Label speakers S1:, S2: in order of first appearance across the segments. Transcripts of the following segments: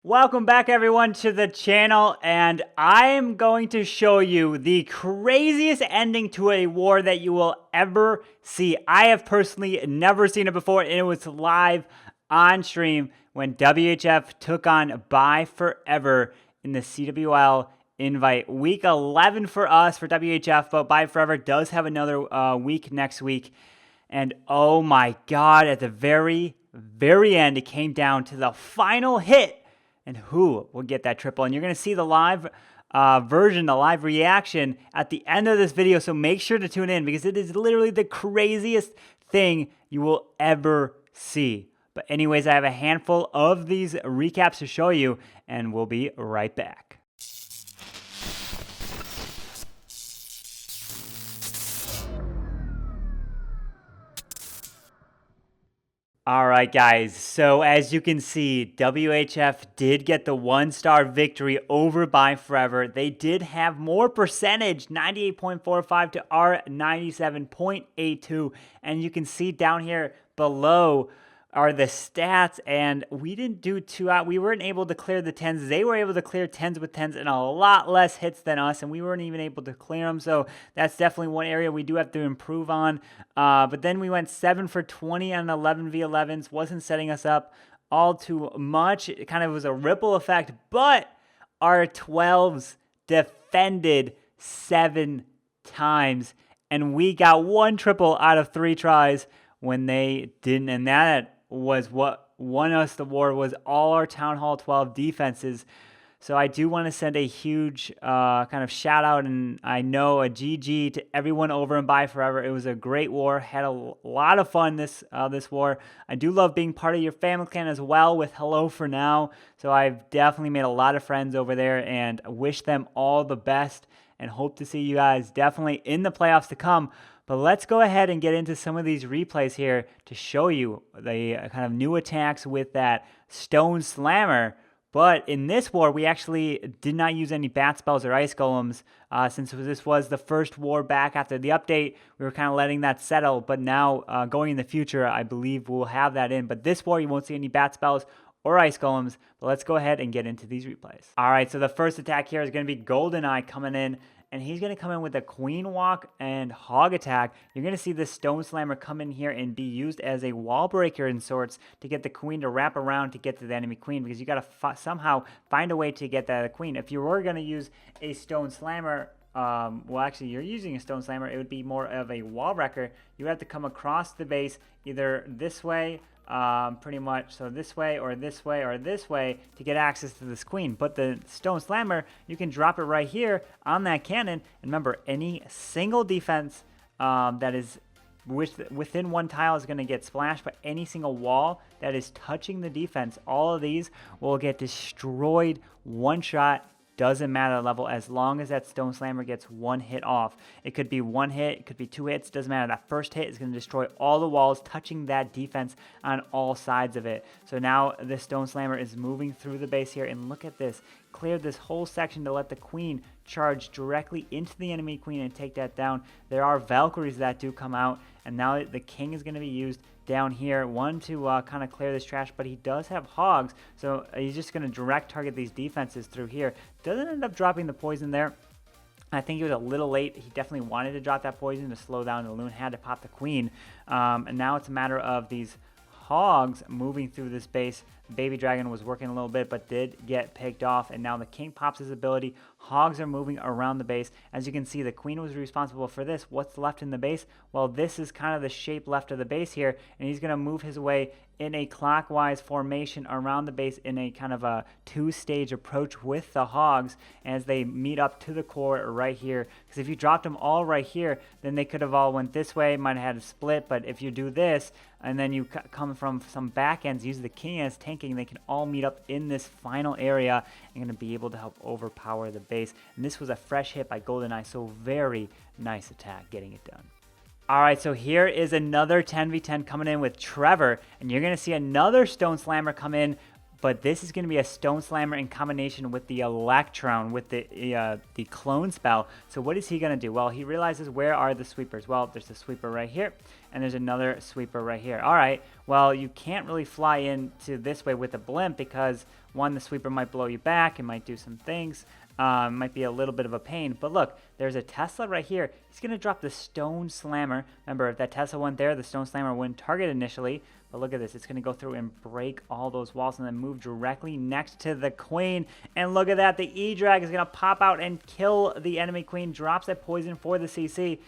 S1: Welcome back everyone to the channel, and I am going to show you the craziest ending to a war that you will ever see. I have personally never seen it before, and it was live on stream when WHF took on ByeForever in the CWL Invite. Week 11 for us for WHF, but ByeForever does have another week next week. And oh my god, at the very end, it came down to the final hit. And who will get that triple? And you're going to see the live version, the live reaction at the end of this video. So make sure to tune in because it is literally the craziest thing you will ever see. But anyways, I have a handful of these recaps to show you, and we'll be right back. All right, guys, so as you can see, WHF did get the 1-star victory over ByeForever. They did have more percentage, 98.45 to our 97.82. And you can see down here below are the stats, and we didn't do too out. We weren't able to clear the 10s. They were able to clear 10s with 10s and a lot less hits than us, and we weren't even able to clear them. So that's definitely one area we do have to improve on. But then we went 7 for 20 on 11v11s. Wasn't setting us up all too much. It kind of was a ripple effect, but our 12s defended 7 times, and we got 1 triple out of 3 tries when they didn't, and that was what won us the war, was all our Town Hall 12 defenses. So I do want to send a huge kind of shout out, and I know a GG to everyone over in ByeForever. It was a great war. Had a lot of fun this war. I do love being part of your family clan as well with Hello for Now. So I've definitely made a lot of friends over there, and wish them all the best, and hope to see you guys definitely in the playoffs to come. But let's go ahead and get into some of these replays here to show you the kind of new attacks with that Stone Slammer. But in this war, we actually did not use any bat spells or ice golems. Since this was the first war back after the update, we were kind of letting that settle. But now, going in the future, I believe we'll have that in. But this war, you won't see any bat spells or ice golems. But let's go ahead and get into these replays. All right, so the first attack here is going to be Goldeneye coming in. And he's going to come in with a Queen Walk and Hog Attack. You're going to see this Stone Slammer come in here and be used as a wall breaker in sorts to get the Queen to wrap around to get to the enemy Queen, because you got to somehow find a way to get that Queen. If you were going to use a Stone Slammer, well, actually, you're using a Stone Slammer, it would be more of a wall wrecker. You have to come across the base either this way, pretty much, so this way or this way or this way to get access to this Queen. But the Stone Slammer, you can drop it right here on that cannon. And remember, any single defense that is within one tile is going to get splashed, but any single wall that is touching the defense, all of these will get destroyed one shot. Doesn't matter the level, as long as that Stone Slammer gets 1 hit off. It could be 1 hit, it could be 2 hits, doesn't matter. That first hit is going to destroy all the walls touching that defense on all sides of it. So now the Stone Slammer is moving through the base here, and look at this. Cleared this whole section to let the Queen charge directly into the enemy Queen and take that down. There are Valkyries that do come out, and now the King is going to be used down here, one to kind of clear this trash, but he does have hogs, so he's just going to direct target these defenses through here. Doesn't end up dropping the poison there. I think he was a little late. He definitely wanted to drop that poison to slow down the Loon, had to pop the Queen, and now it's a matter of these hogs moving through this base. Baby Dragon was working a little bit, but did get picked off, and now the King pops his ability. Hogs are moving around the base. As you can see, the Queen was responsible for this. What's left in the base? Well, this is kind of the shape left of the base here, and he's going to move his way in a clockwise formation around the base in a kind of a 2-stage approach with the hogs as they meet up to the core right here. Because if you dropped them all right here, then they could have all went this way, might have had a split. But if you do this, and then you come from some back ends, use the King as tanking, they can all meet up in this final area and going to be able to help overpower the base. And this was a fresh hit by Goldeneye, so very nice attack getting it done. All right, so here is another 10v10 coming in with Trevor, and you're going to see another Stone Slammer come in but this is going to be a Stone Slammer in combination with the Electron with the clone spell. So what is he going to do? Well, he realizes, where are the sweepers? Well, there's a sweeper right here, and there's another sweeper right here. All right, well, you can't really fly into this way with a blimp because, One, the sweeper might blow you back. It might do some things. Might be a little bit of a pain. But look, there's a Tesla right here. He's going to drop the Stone Slammer. Remember, if that Tesla went there, the Stone Slammer wouldn't target initially. But look at this. It's going to go through and break all those walls and then move directly next to the queen. And look at that. The E-Drag is going to pop out and kill the enemy queen. Drops that poison for the CC.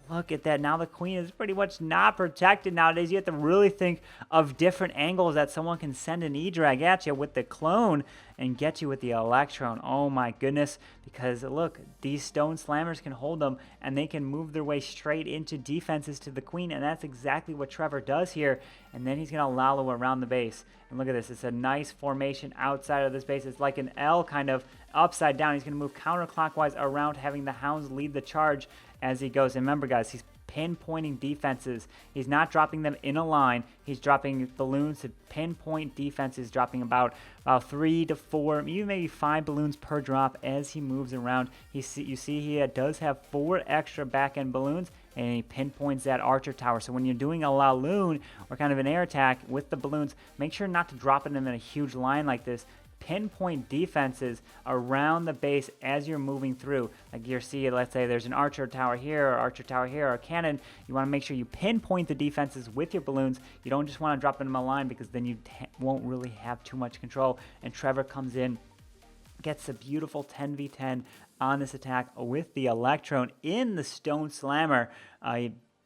S1: Look at that. Now the queen is pretty much not protected nowadays. You have to really think of different angles that someone can send an E-Drag at you with the clone and get you with the Electron. Oh my goodness. Because look, these Stone Slammers can hold them and they can move their way straight into defenses to the queen. And that's exactly what Trevor does here. And then he's going to lalo around the base. And look at this. It's a nice formation outside of this base. It's like an L kind of upside down. He's going to move counterclockwise around, having the hounds lead the charge as he goes. And remember, guys, he's pinpointing defenses. He's not dropping them in a line. He's dropping balloons to pinpoint defenses, dropping about 3 to 4, even maybe 5 balloons per drop as he moves around. You see he does have 4 extra back-end balloons, and he pinpoints that archer tower. So when you're doing a Laloon or kind of an air attack with the balloons, make sure not to drop them in a huge line like this. Pinpoint defenses around the base as you're moving through. Like you see, let's say there's an archer tower here, or archer tower here, or a cannon. You want to make sure you pinpoint the defenses with your balloons. You don't just want to drop them in a line because then you won't really have too much control. And Trevor comes in, gets a beautiful 10v10 on this attack with the Electron in the Stone Slammer,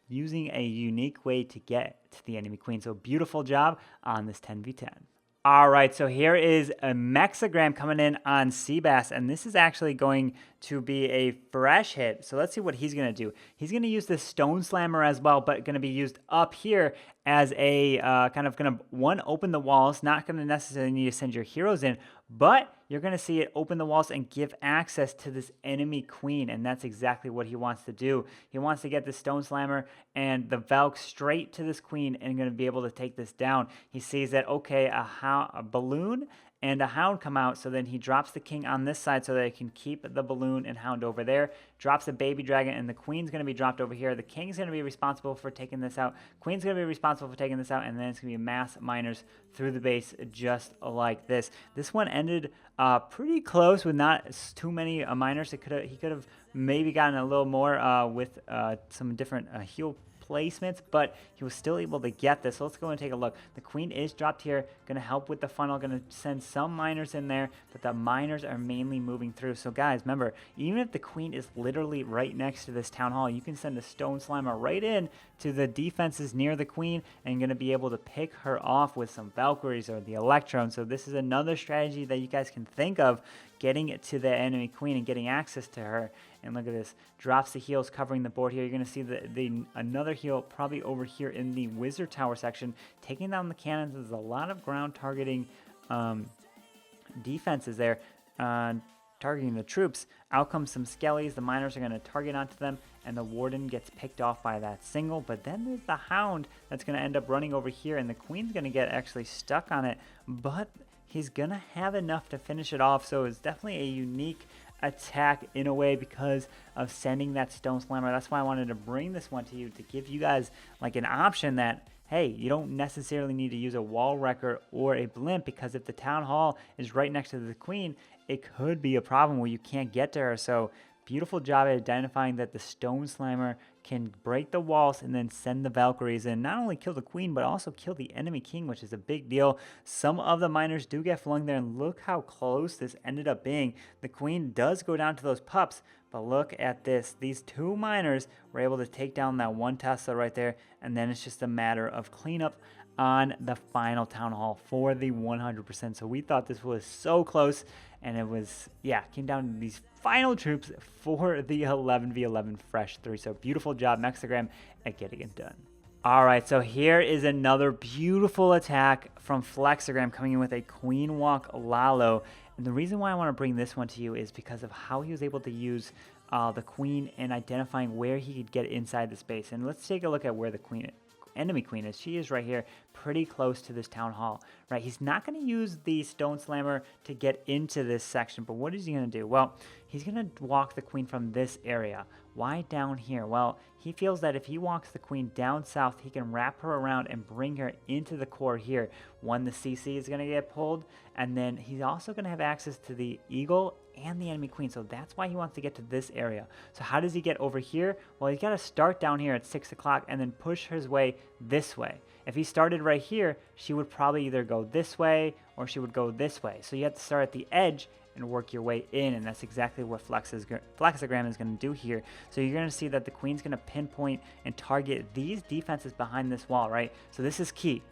S1: using a unique way to get to the enemy queen. So beautiful job on this 10v10. All right, so here is a Mexagram coming in on Seabass, and this is actually going to be a fresh hit. So let's see what he's going to do. He's going to use this Stone Slammer as well, but going to be used up here as a kind of going to, one, open the walls. Not going to necessarily need to send your heroes in, but you're going to see it open the walls and give access to this enemy queen, and that's exactly what he wants to do. He wants to get the Stone Slammer and the Valk straight to this queen and going to be able to take this down. He sees that, okay, a balloon and a hound come out, so then he drops the king on this side so that he can keep the balloon and hound over there, drops a baby dragon, and the queen's going to be dropped over here. The king's going to be responsible for taking this out, queen's going to be responsible for taking this out, and then it's going to be mass miners through the base just like this. This one ended pretty close with not too many miners. He could have maybe gotten a little more with some different heal placements, but he was still able to get this. So let's go and take a look. The queen is dropped here, going to help with the funnel, going to send some miners in there, but the miners are mainly moving through. So guys, remember, even if the queen is literally right next to this town hall, you can send a Stone Slammer right in to the defenses near the queen and going to be able to pick her off with some Valkyries or the Electron. So this is another strategy that you guys can think of, getting it to the enemy queen and getting access to her. And look at this, drops the heals covering the board here. You're going to see another heal probably over here in the wizard tower section. Taking down the cannons. There's a lot of ground targeting defenses there, targeting the troops. Out comes some skellies. The miners are going to target onto them, and the warden gets picked off by that single. But then there's the hound that's going to end up running over here, and the queen's going to get actually stuck on it, but he's going to have enough to finish it off. So it's definitely a unique attack in a way because of sending that Stone Slammer. That's why I wanted to bring this one to you, to give you guys like an option that, hey, you don't necessarily need to use a wall wrecker or a blimp, because if the town hall is right next to the queen, it could be a problem where you can't get to her. So beautiful job at identifying that the Stone Slammer can break the walls and then send the Valkyries and not only kill the queen, but also kill the enemy king, which is a big deal. Some of the miners do get flung there, and look how close this ended up being. The queen does go down to those pups, but look at this. These two miners were able to take down that one Tesla right there, and then it's just a matter of cleanup on the final town hall for the 100%. So we thought this was so close, and it was, yeah, came down to these final troops for the 11v11 fresh 3. So beautiful job, Mexagram, at getting it done. All right, so here is another beautiful attack from Flexor Graham coming in with a Queen Walk Lalo. And the reason why I want to bring this one to you is because of how he was able to use the queen and identifying where he could get inside the space. And let's take a look at where the enemy queen is. She is right here, pretty close to this town hall. right? He's not going to use the Stone Slammer to get into this section, but what is he going to do? Well, he's going to walk the queen from this area. Why down here? Well, he feels that if he walks the queen down south, he can wrap her around and bring her into the core here. One, the CC is going to get pulled, and then he's also going to have access to the eagle and the enemy queen, so that's why he wants to get to this area. So how does he get over here? Well, he's got to start down here at 6 o'clock and then push his way this way. If he started right here, she would probably either go this way or she would go this way. So you have to start at the edge and work your way in, and that's exactly what Flexor Graham is going to do here. So you're going to see that the queen's going to pinpoint and target these defenses behind this wall, right? So this is key.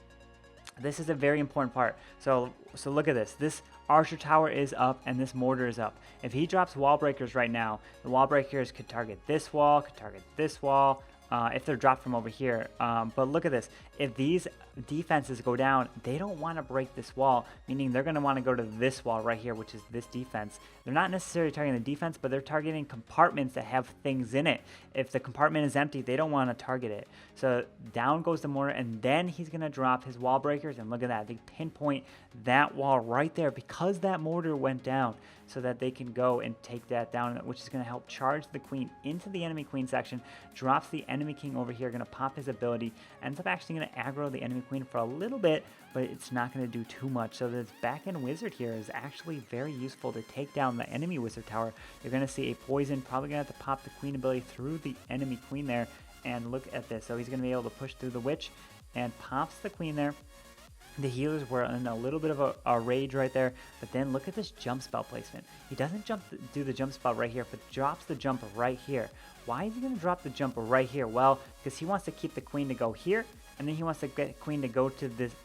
S1: This is a very important part. So look at this. This archer tower is up and this mortar is up. If he drops wall breakers right now, the wall breakers could target this wall, could target this wall, if they're dropped from over here. But look at this. If these defenses go down, they don't want to break this wall, meaning they're going to want to go to this wall right here, which is this defense. They're not necessarily targeting the defense, but they're targeting compartments that have things in it. If the compartment is empty, they don't want to target it. So down goes the mortar, and then he's going to drop his wall breakers, and look at that. They pinpoint that wall right there because that mortar went down, so that they can go and take that down, which is going to help charge the queen into the enemy queen section, drops the enemy king over here, going to pop his ability, ends up actually going to aggro the enemy queen for a little bit, but it's not going to do too much. So this back end wizard here is actually very useful to take down the enemy wizard tower. You're going to see a poison, probably going to have to pop the queen ability through the enemy queen there, and look at this. So he's going to be able to push through the witch and pops the queen there. The healers were in a little bit of a rage right there, but then look at this jump spell placement. He doesn't do the jump spell right here, but drops the jump right here. Why is he going to drop the jump right here? Well, because he wants to keep the queen to go here, and then he wants to get queen to go to this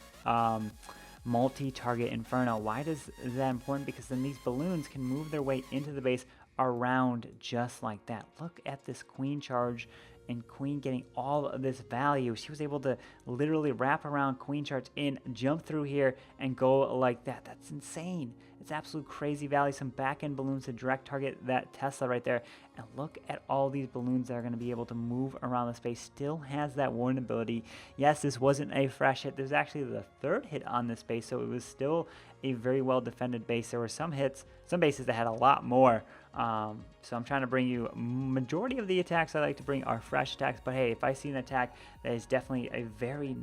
S1: multi-target inferno. Why is that important? Because then these balloons can move their way into the base around just like that. Look at this queen charge and queen getting all of this value. She was able to literally wrap around queen charge in, jump through here, and go like that. That's insane. It's absolute crazy value. Some back-end balloons to direct target that Tesla right there. And look at all these balloons that are going to be able to move around the space. Still has that warden ability. Yes, this wasn't a fresh hit. There's actually the third hit on this base, so it was still a very well-defended base. There were some hits, some bases that had a lot more. So I'm trying to bring you majority of the attacks I like to bring are fresh attacks, but hey, if I see an attack that is definitely a very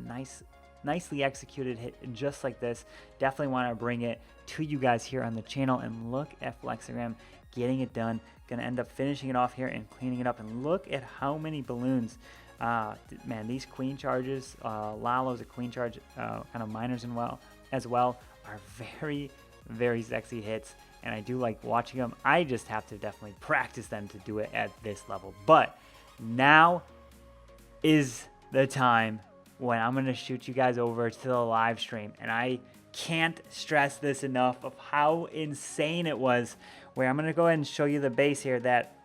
S1: nicely executed hit just like this, definitely want to bring it to you guys here on the channel. And look at Flexor Graham getting it done. Gonna end up finishing it off here and cleaning it up, and look at how many balloons. Man, these queen charges, Lalo's a queen charge, kind of miners as well, are very sexy hits, and I do like watching them. I just have to definitely practice them to do it at this level. But now is the time when I'm going to shoot you guys over to the live stream, and I can't stress this enough of how insane it was, where I'm going to go ahead and show you the base here that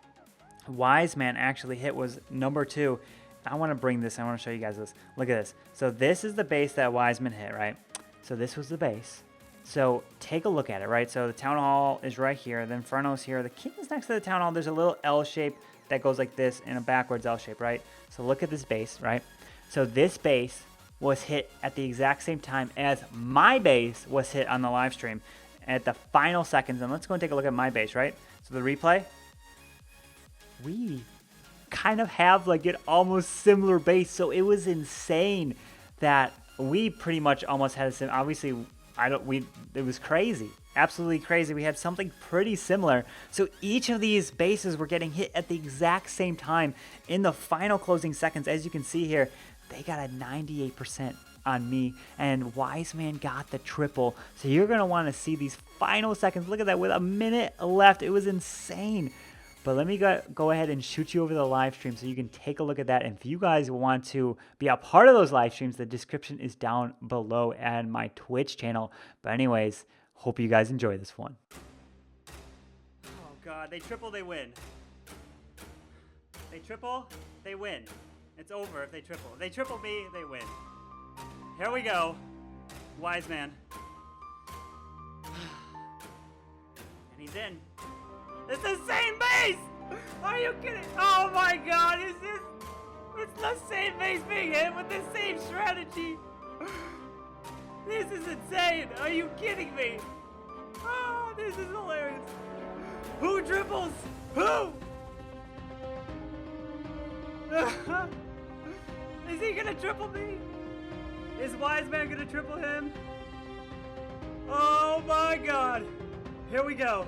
S1: Wiseman actually hit was number 2. I want to bring this, I want to show you guys this. Look at this. So this is the base that Wiseman hit, right? So this was the base. So take a look at it, right? So the town hall is right here. The Inferno's here. The king is next to the town hall. There's a little L shape that goes like this in a backwards L shape, right? So look at this base, right? So this base was hit at the exact same time as my base was hit on the live stream at the final seconds. And let's go and take a look at my base, right? So the replay, we kind of have like an almost similar base. So it was insane that we pretty much almost had a sim. Obviously, it was crazy, absolutely crazy. We had something pretty similar. So each of these bases were getting hit at the exact same time in the final closing seconds. As you can see here, they got a 98% on me, and Wiseman got the triple. So you're going to want to see these final seconds. Look at that, with a minute left. It was insane. But let me go ahead and shoot you over the live stream so you can take a look at that. And if you guys want to be a part of those live streams, the description is down below and my Twitch channel. But anyways, hope you guys enjoy this one. Oh God, they triple, they win. They triple, they win. It's over if they triple. If they triple me, they win. Here we go. Wiseman. And he's in. It's the same base! Are you kidding? Oh my God, it's the same base being hit with the same strategy. This is insane. Are you kidding me? Oh, this is hilarious. Who triples? Who? Is he gonna triple me? Is Wise Man gonna triple him? Oh my God. Here we go.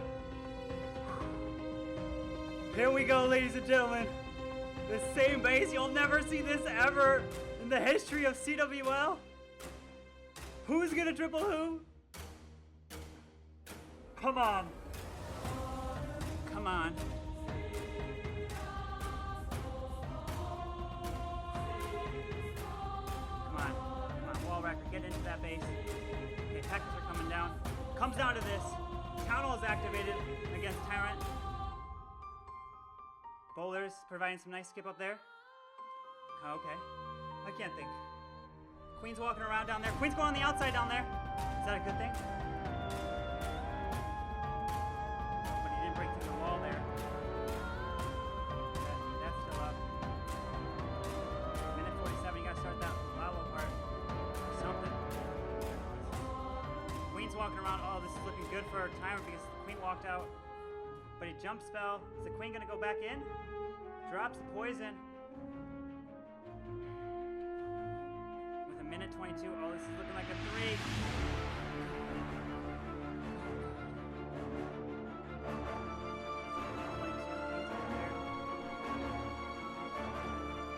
S1: Here we go, ladies and gentlemen. The same base. You'll never see this ever in the history of CWL. Who's gonna triple who? Come on. Come on. Come on. Come on, wall wrecker, get into that base. Okay, Packers are coming down. Comes down to this. Town Hall is activated against Tyrant. Bowlers providing some nice skip up there. Okay. I can't think. Queen's walking around down there. Queen's going on the outside down there. Is that a good thing? But he didn't break through the wall there. That's still up. Minute 47, you gotta start that level part. Or something. Queen's walking around. Oh, this is looking good for Tyrant because the Queen walked out. But he jump spell. Is the Queen gonna go back in? Drops the poison. With a minute 22. Oh, this is looking like a 3.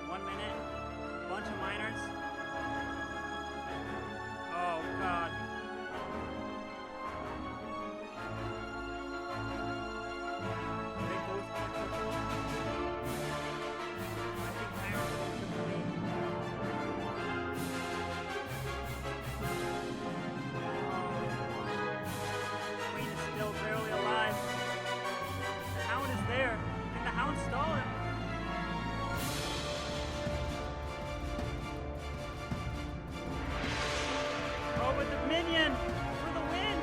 S1: One minute. Bunch of minors. Oh, God. Minion for the win.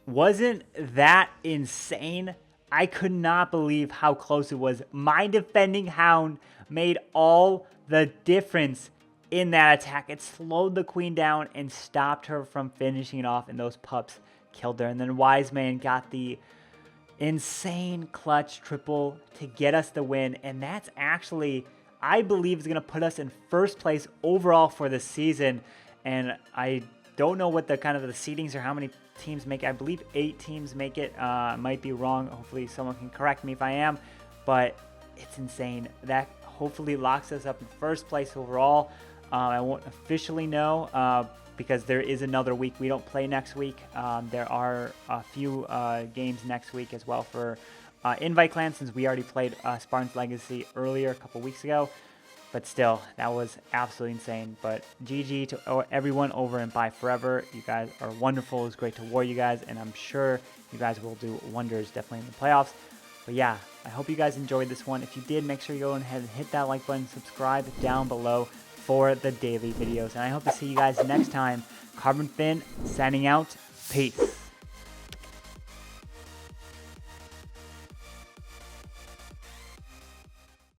S1: Wasn't that insane? I could not believe how close it was. My defending Hound made all the difference in that attack. It slowed the Queen down and stopped her from finishing it off, and those pups killed her. And then Wise Man got the insane clutch triple to get us the win, and that's actually, I believe, is going to put us in first place overall for the season. And I don't know what the kind of the seedings or how many teams make it. I believe 8 teams make it. I might be wrong. Hopefully someone can correct me if I am, but it's insane. That hopefully locks us up in first place overall. I won't officially know because there is another week. We don't play next week. There are a few games next week as well for Invite Clan, since we already played Spartan's Legacy earlier a couple weeks ago. But still, that was absolutely insane. But GG to everyone over in ByeForever. You guys are wonderful. It was great to war you guys, and I'm sure you guys will do wonders definitely in the playoffs. But yeah, I hope you guys enjoyed this one. If you did, make sure you go ahead and hit that like button, subscribe down below for the daily videos. And I hope to see you guys next time. Carbonfin signing out. Peace.